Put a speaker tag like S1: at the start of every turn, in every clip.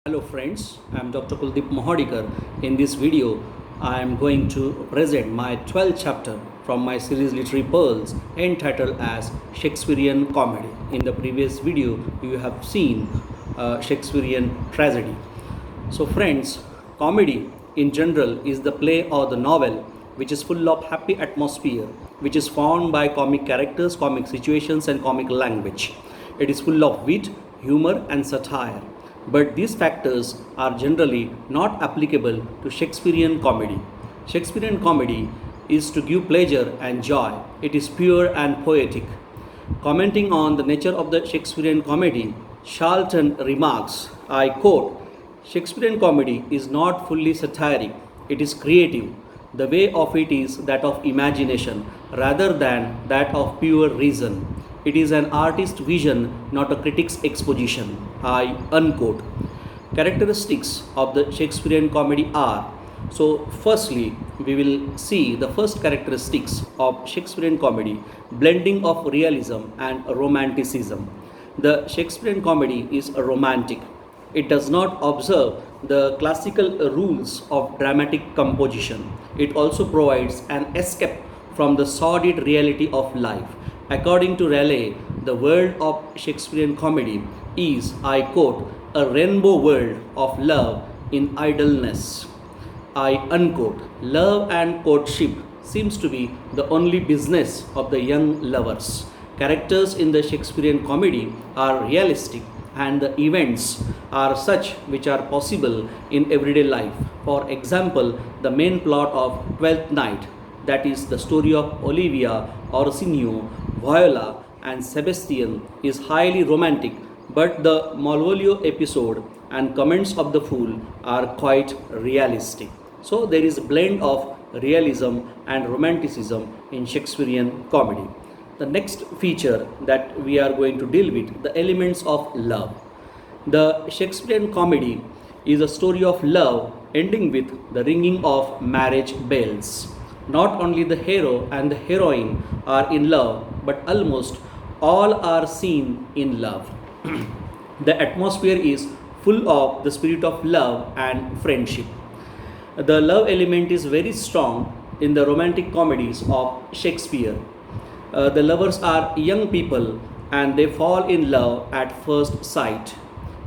S1: Hello friends, I am Dr. Kuldeep Mohadikar. In this video, I am going to present my 12th chapter from my series Literary Pearls entitled as Shakespearean Comedy. In the previous video, you have seen Shakespearean tragedy. So friends, comedy in general is the play or the novel which is full of happy atmosphere, which is formed by comic characters, comic situations and comic language. It is full of wit, humor and satire. But these factors are generally not applicable to Shakespearean comedy. Shakespearean comedy is to give pleasure and joy. It is pure and poetic. Commenting on the nature of the Shakespearean comedy, Charlton remarks, I quote, Shakespearean comedy is not fully satiric, it is creative. The way of it is that of imagination rather than that of pure reason. It is an artist's vision, not a critic's exposition. I unquote. Characteristics of the Shakespearean comedy are, so firstly, we will see the first characteristics of Shakespearean comedy, blending of realism and romanticism. The Shakespearean comedy is romantic. It does not observe the classical rules of dramatic composition. It also provides an escape from the sordid reality of life. According to Raleigh, the world of Shakespearean comedy is, I quote, a rainbow world of love in idleness. I unquote. Love and courtship seems to be the only business of the young lovers. Characters in the Shakespearean comedy are realistic and the events are such which are possible in everyday life. For example, the main plot of Twelfth Night, that is the story of Olivia, Orsino, Viola and Sebastian, is highly romantic, but the Malvolio episode and comments of the fool are quite realistic. So there is a blend of realism and romanticism in Shakespearean comedy. The next feature that we are going to deal with, the elements of love. The Shakespearean comedy is a story of love ending with the ringing of marriage bells. Not only the hero and the heroine are in love, but almost all are seen in love. The atmosphere is full of the spirit of love and friendship. The love element is very strong in the romantic comedies of Shakespeare. The lovers are young people and they fall in love at first sight.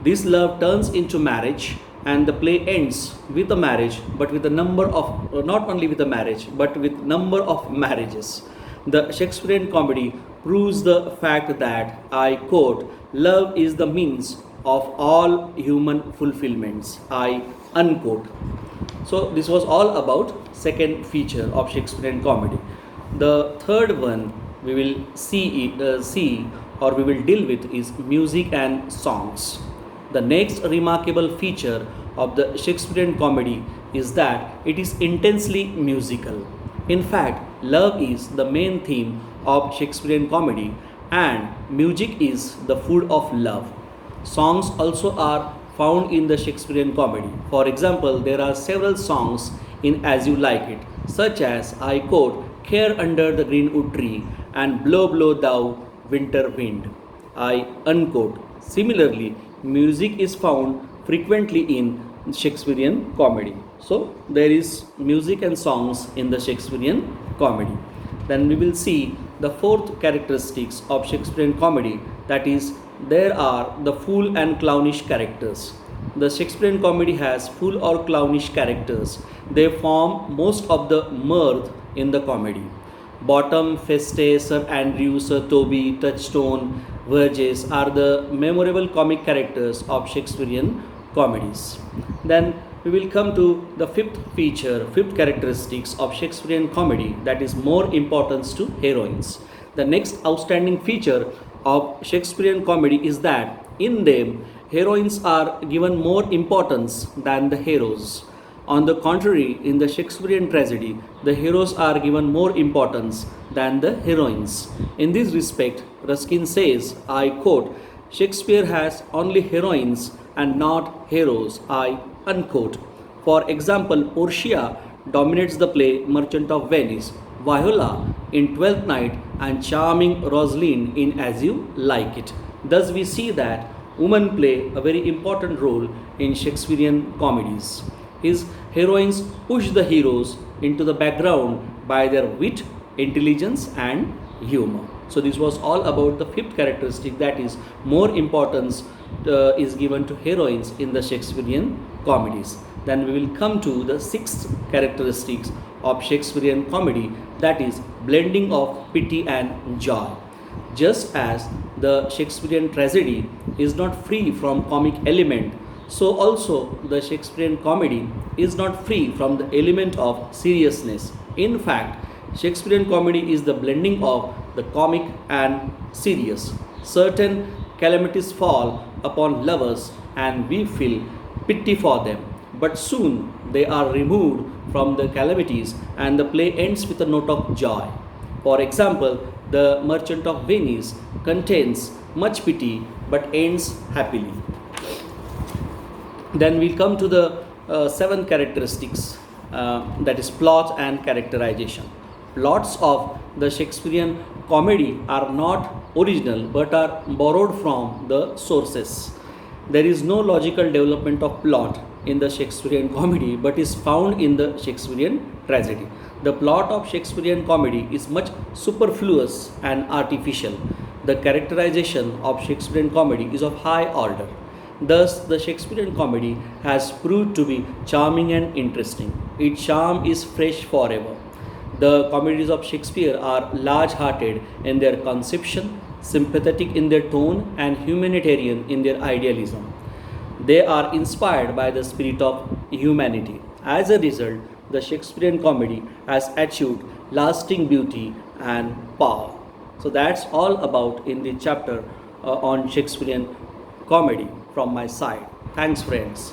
S1: This love turns into marriage and the play ends with a marriage, but with a number of, not only with a marriage, but with number of marriages. The Shakespearean comedy proves the fact that, I quote, love is the means of all human fulfillments. I unquote. So this was all about second feature of Shakespearean comedy. The third one we will see or we will deal with is music and songs. The next remarkable feature of the Shakespearean comedy is that it is intensely musical. In fact, love is the main theme of Shakespearean comedy and music is the food of love. Songs also are found in the Shakespearean comedy. For example, there are several songs in As You Like It, such as, I quote, Care under the greenwood tree and blow, blow thou winter wind. I unquote. Similarly, music is found frequently in Shakespearean comedy. So there is music and songs in the Shakespearean comedy. Then we will see the fourth characteristics of Shakespearean comedy, that is, there are the fool and clownish characters. The Shakespearean comedy has fool or clownish characters. They form most of the mirth in the comedy. Bottom, Feste, Sir Andrew, Sir Toby, Touchstone, Verges are the memorable comic characters of Shakespearean comedies. Then we will come to the fifth feature, fifth characteristics of Shakespearean comedy, that is more importance to heroines. The next outstanding feature of Shakespearean comedy is that in them heroines are given more importance than the heroes. On the contrary, in the Shakespearean tragedy, the heroes are given more importance than the heroines. In this respect, Ruskin says, I quote, Shakespeare has only heroines and not heroes. I unquote. For example, Portia dominates the play Merchant of Venice, Viola in Twelfth Night, and charming Rosalind in As You Like It. Thus we see that women play a very important role in Shakespearean comedies. His heroines push the heroes into the background by their wit, intelligence, and humor. So, this was all about the fifth characteristic, that is, more importance is given to heroines in the Shakespearean comedies. Then we will come to the sixth characteristics of Shakespearean comedy, that is, blending of pity and joy. Just as the Shakespearean tragedy is not free from comic element, so also the Shakespearean comedy is not free from the element of seriousness. In fact, Shakespearean comedy is the blending of the comic and serious. Certain calamities fall upon lovers and we feel pity for them, but soon they are removed from the calamities and the play ends with a note of joy. For example, The Merchant of Venice contains much pity but ends happily. Then we come to the seven characteristics, that is plot and characterization. Plots of the Shakespearean comedy are not original but are borrowed from the sources. There is no logical development of plot in the Shakespearean comedy but is found in the Shakespearean tragedy. The plot of Shakespearean comedy is much superfluous and artificial. The characterization of Shakespearean comedy is of high order. Thus, the Shakespearean comedy has proved to be charming and interesting. Its charm is fresh forever. The comedies of Shakespeare are large-hearted in their conception, sympathetic in their tone, and humanitarian in their idealism. They are inspired by the spirit of humanity. As a result, the Shakespearean comedy has achieved lasting beauty and power. So that's all about in the chapter on Shakespearean comedy from my side. Thanks, friends.